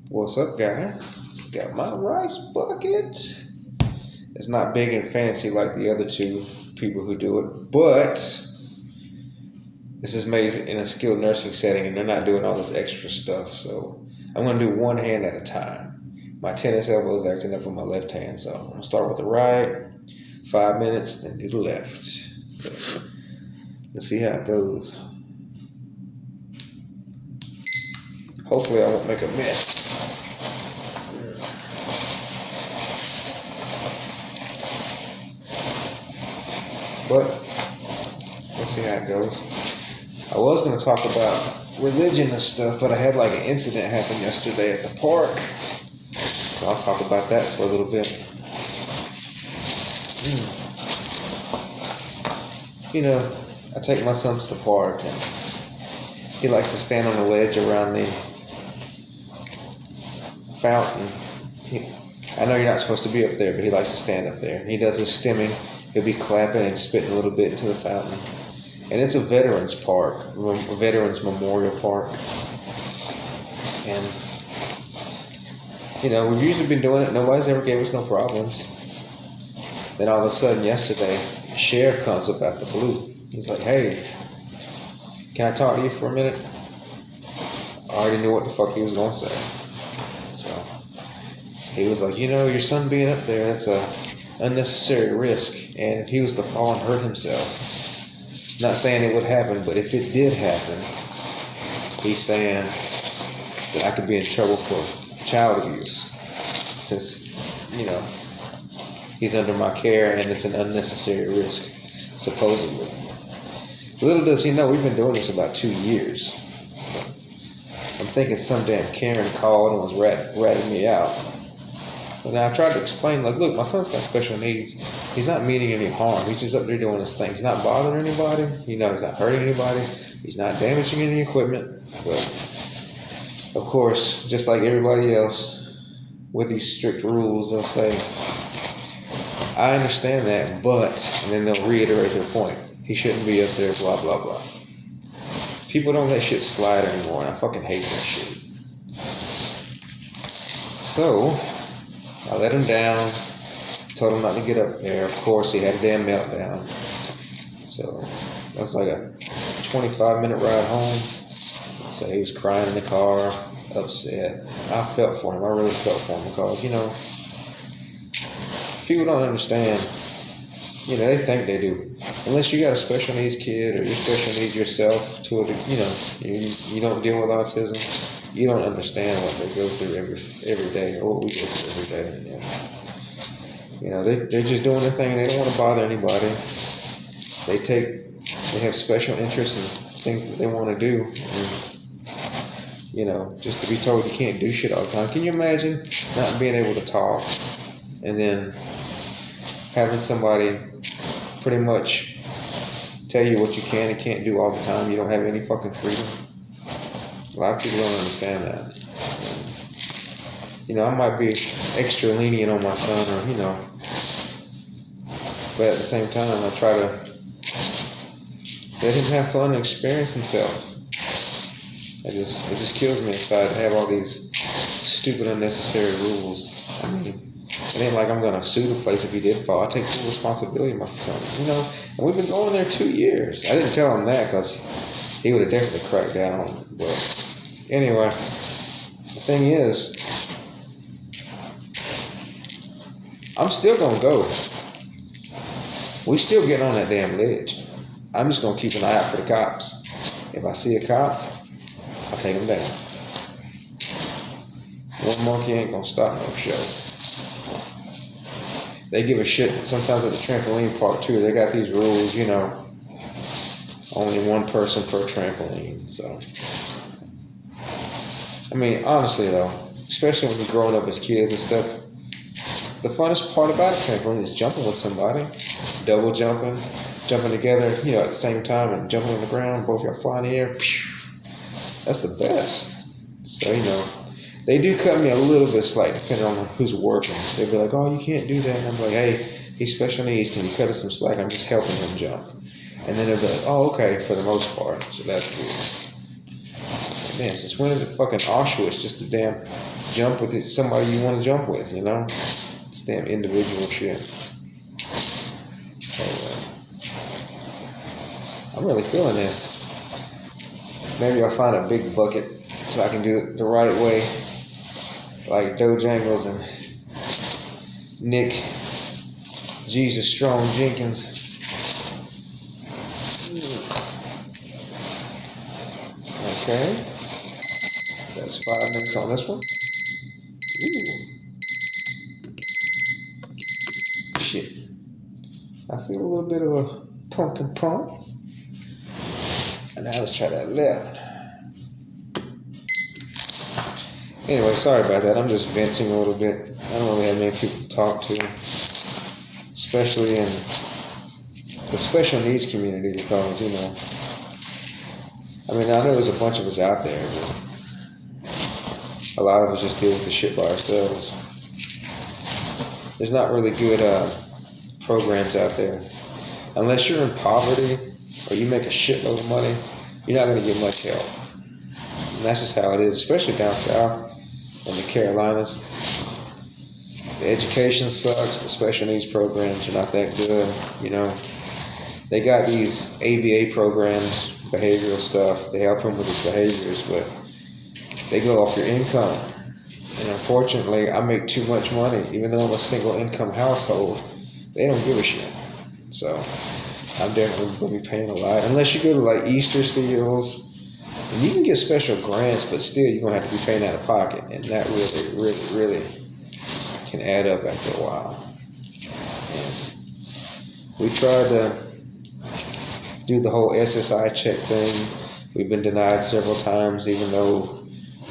What's up, guys? Got my rice bucket. It's not big and fancy like the other two people who do it, but this is made in a skilled nursing setting and they're not doing all this extra stuff. So I'm going to do one hand at a time. My tennis elbow is acting up on my left hand, so I'm going to start with the right, 5 minutes, then do the left. So let's see how it goes. Hopefully, I won't make a mess. But let's see how it goes. I was going to talk about religion and stuff, but I had like an incident happen yesterday at the park. So I'll talk about that for a little bit. You know, I take my son to the park and he likes to stand on the ledge around the fountain. I know you're not supposed to be up there, but he likes to stand up there. He does his stimming. He'll be clapping and spitting a little bit into the fountain. And it's a veterans park, a veterans memorial park. And, you know, we've usually been doing it. Nobody's ever gave us no problems. Then all of a sudden yesterday, Sheriff comes up out the blue. He's like, hey, can I talk to you for a minute? I already knew what the fuck he was going to say. So he was like, you know, your son being up there, that's a unnecessary risk. And if he was to fall and hurt himself, not saying it would happen, but if it did happen, he's saying that I could be in trouble for child abuse since, you know, he's under my care and it's an unnecessary risk, supposedly. Little does he know, we've been doing this about 2 years. I'm thinking some damn Karen called and was ratting me out. But now I tried to explain, like, look, my son's got special needs. He's not meaning any harm. He's just up there doing his thing. He's not bothering anybody. You know, he's not hurting anybody. He's not damaging any equipment. But, of course, just like everybody else, with these strict rules, they'll say, I understand that, but, and then they'll reiterate their point. He shouldn't be up there, blah, blah, blah. People don't let shit slide anymore, and I fucking hate that shit. So I let him down, told him not to get up there. Of course, he had a damn meltdown. So that was like a 25-minute ride home. So he was crying in the car, upset. I felt for him. I really felt for him because, you know, people don't understand. You know, they think they do. Unless you got a special needs kid or you're special needs yourself to it, you know, you don't deal with autism, you don't understand what they go through every day or what we go through every day. You know, they're just doing their thing. They don't want to bother anybody. They have special interests and things that they want to do. And, you know, just to be told you can't do shit all the time. Can you imagine not being able to talk and then having somebody pretty much tell you what you can and can't do all the time? You don't have any fucking freedom. A lot of people don't understand that. You know, I might be extra lenient on my son, or, you know, but at the same time, I try to let him have fun and experience himself. It just kills me if I have all these stupid, unnecessary rules. I mean, it ain't like I'm going to sue the place if he did fall. I take full responsibility of my son, you know. And we've been going there 2 years. I didn't tell him that because he would have definitely cracked down on it. But anyway, the thing is, I'm still going to go. We still getting on that damn ledge. I'm just going to keep an eye out for the cops. If I see a cop, I'll take him down. One monkey ain't going to stop no show. They give a shit sometimes at the trampoline park too. They got these rules, you know, only one person per trampoline. So, I mean, honestly though, especially when you're growing up as kids and stuff, the funnest part about a trampoline is jumping with somebody, double jumping together, you know, at the same time and jumping on the ground, both y'all fly in the air. That's the best. So, you know, they do cut me a little bit slack depending on who's working. They'll be like, oh, you can't do that. And I'm like, hey, he's special needs. Can you cut us some slack? I'm just helping him jump. And then they'll be like, oh, okay, for the most part. So that's good. man, since when is it fucking Auschwitz just to damn jump with it, somebody you want to jump with, you know? It's damn individual shit. Anyway, I'm really feeling this. Maybe I'll find a big bucket so I can do it the right way, like Dojangles and Nick Jesus Strong Jenkins. Okay, that's 5 minutes on this one. Ooh. Shit. I feel a little bit of a pumpkin pump. And now let's try that left. Anyway, sorry about that. I'm just venting a little bit. I don't really have many people to talk to, especially in the special needs community, because, you know, I mean, I know there's a bunch of us out there, but a lot of us just deal with the shit by ourselves. There's not really good programs out there. Unless you're in poverty or you make a shitload of money, you're not going to get much help. And that's just how it is, especially down south in the Carolinas. The education sucks. The special needs programs are not that good, you know. They got these ABA programs, behavioral stuff. They help them with his behaviors, but they go off your income. And unfortunately, I make too much money. Even though I'm a single income household, they don't give a shit. So I'm definitely going to be paying a lot. Unless you go to like Easter Seals, and you can get special grants, but still you're going to have to be paying out of pocket. And that really can add up after a while. And we tried to do the whole SSI check thing. We've been denied several times, even though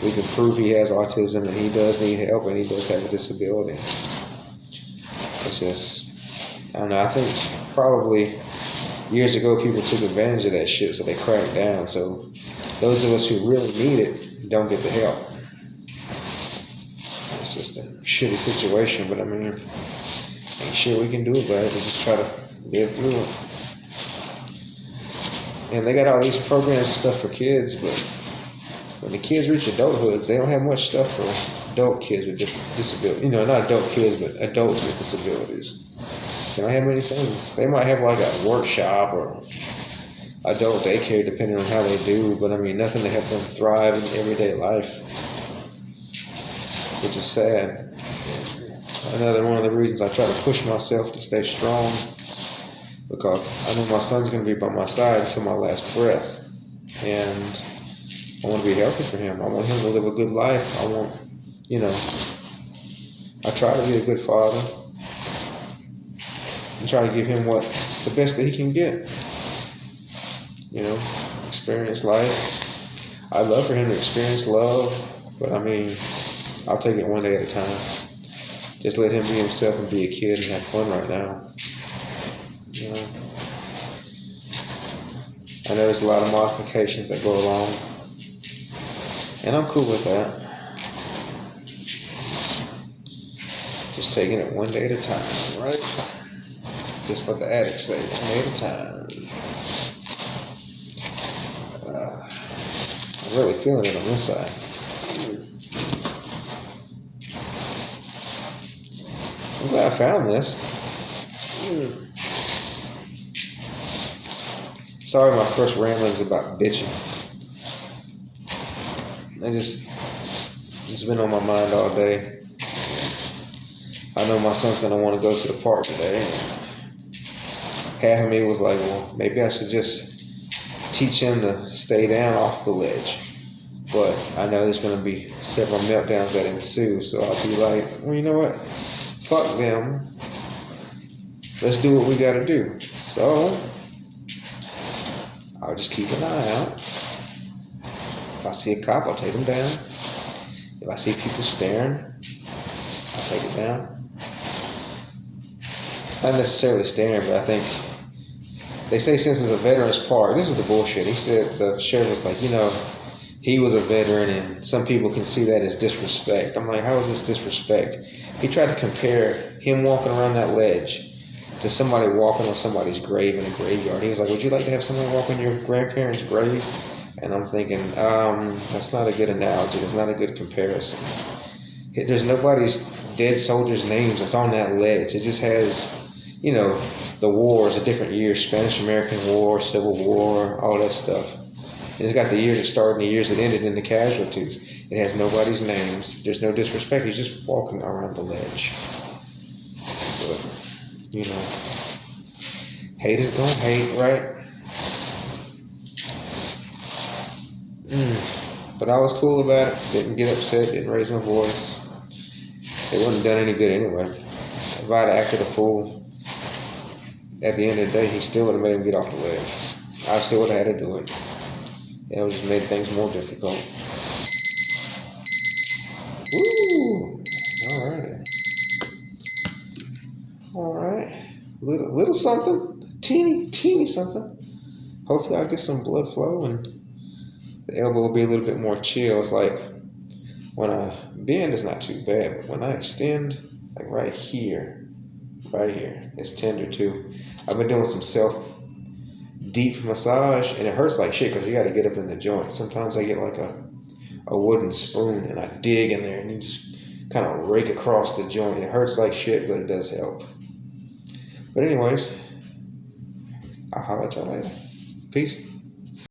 we can prove he has autism and he does need help and he does have a disability. It's just, I don't know, I think probably years ago people took advantage of that shit, so they cracked down. So those of us who really need it don't get the help. It's just a shitty situation, but I mean, ain't shit we can do about it. We just try to live through it. And they got all these programs and stuff for kids, but when the kids reach adulthood, they don't have much stuff for adult kids with disabilities. You know, not adult kids, but adults with disabilities. They don't have many things. They might have like a workshop or adult daycare, depending on how they do, but I mean, nothing to help them thrive in everyday life, which is sad. Another one of the reasons I try to push myself to stay strong, because I know my son's going to be by my side until my last breath, and I want to be healthy for him. I want him to live a good life. I want, you know, I try to be a good father and try to give him the best that he can get. You know, experience life. I'd love for him to experience love, but I mean, I'll take it one day at a time. Just let him be himself and be a kid and have fun right now. You know, I know there's a lot of modifications that go along, and I'm cool with that. Just taking it one day at a time, right? Just what the addicts say, one day at a time. I'm really feeling it on this side. I'm glad I found this. Sorry, my first ramblings about bitching. It's been on my mind all day. I know my son's gonna want to go to the park today. Half of me was like, well, maybe I should just teach him to stay down off the ledge. But I know there's gonna be several meltdowns that ensue, so I'll be like, well, you know what? Fuck them. Let's do what we gotta do. So I'll just keep an eye out. If I see a cop, I'll take him down. If I see people staring, I'll take it down. Not necessarily staring, but I think they say since it's a veterans park, this is the bullshit. He said, the sheriff was like, you know, he was a veteran and some people can see that as disrespect. I'm like, how is this disrespect? He tried to compare him walking around that ledge to somebody walking on somebody's grave in a graveyard. He was like, would you like to have someone walk on your grandparents' grave? And I'm thinking, that's not a good analogy. That's not a good comparison. There's nobody's dead soldiers' names that's on that ledge. It just has, you know, the wars, a different years, Spanish-American War, Civil War, all that stuff. And it's got the years that started and the years that ended in the casualties. It has nobody's names. There's no disrespect. He's just walking around the ledge. But, you know, haters gonna hate, right? But I was cool about it. Didn't get upset. Didn't raise my voice. It wouldn't have done any good anyway. If I'd acted a fool, at the end of the day, he still would have made him get off the ledge. I still would have had to do it. It would just made things more difficult. Woo! Alright. Alright. Little something. Teeny something. Hopefully I'll get some blood flow and the elbow will be a little bit more chill. It's like when I bend, it's not too bad, but when I extend, like right here, it's tender too. I've been doing some self deep massage, and it hurts like shit because you got to get up in the joint. Sometimes I get like a wooden spoon and I dig in there and you just kind of rake across the joint. It hurts like shit, but it does help. But anyways, I'll holler at y'all later. Peace.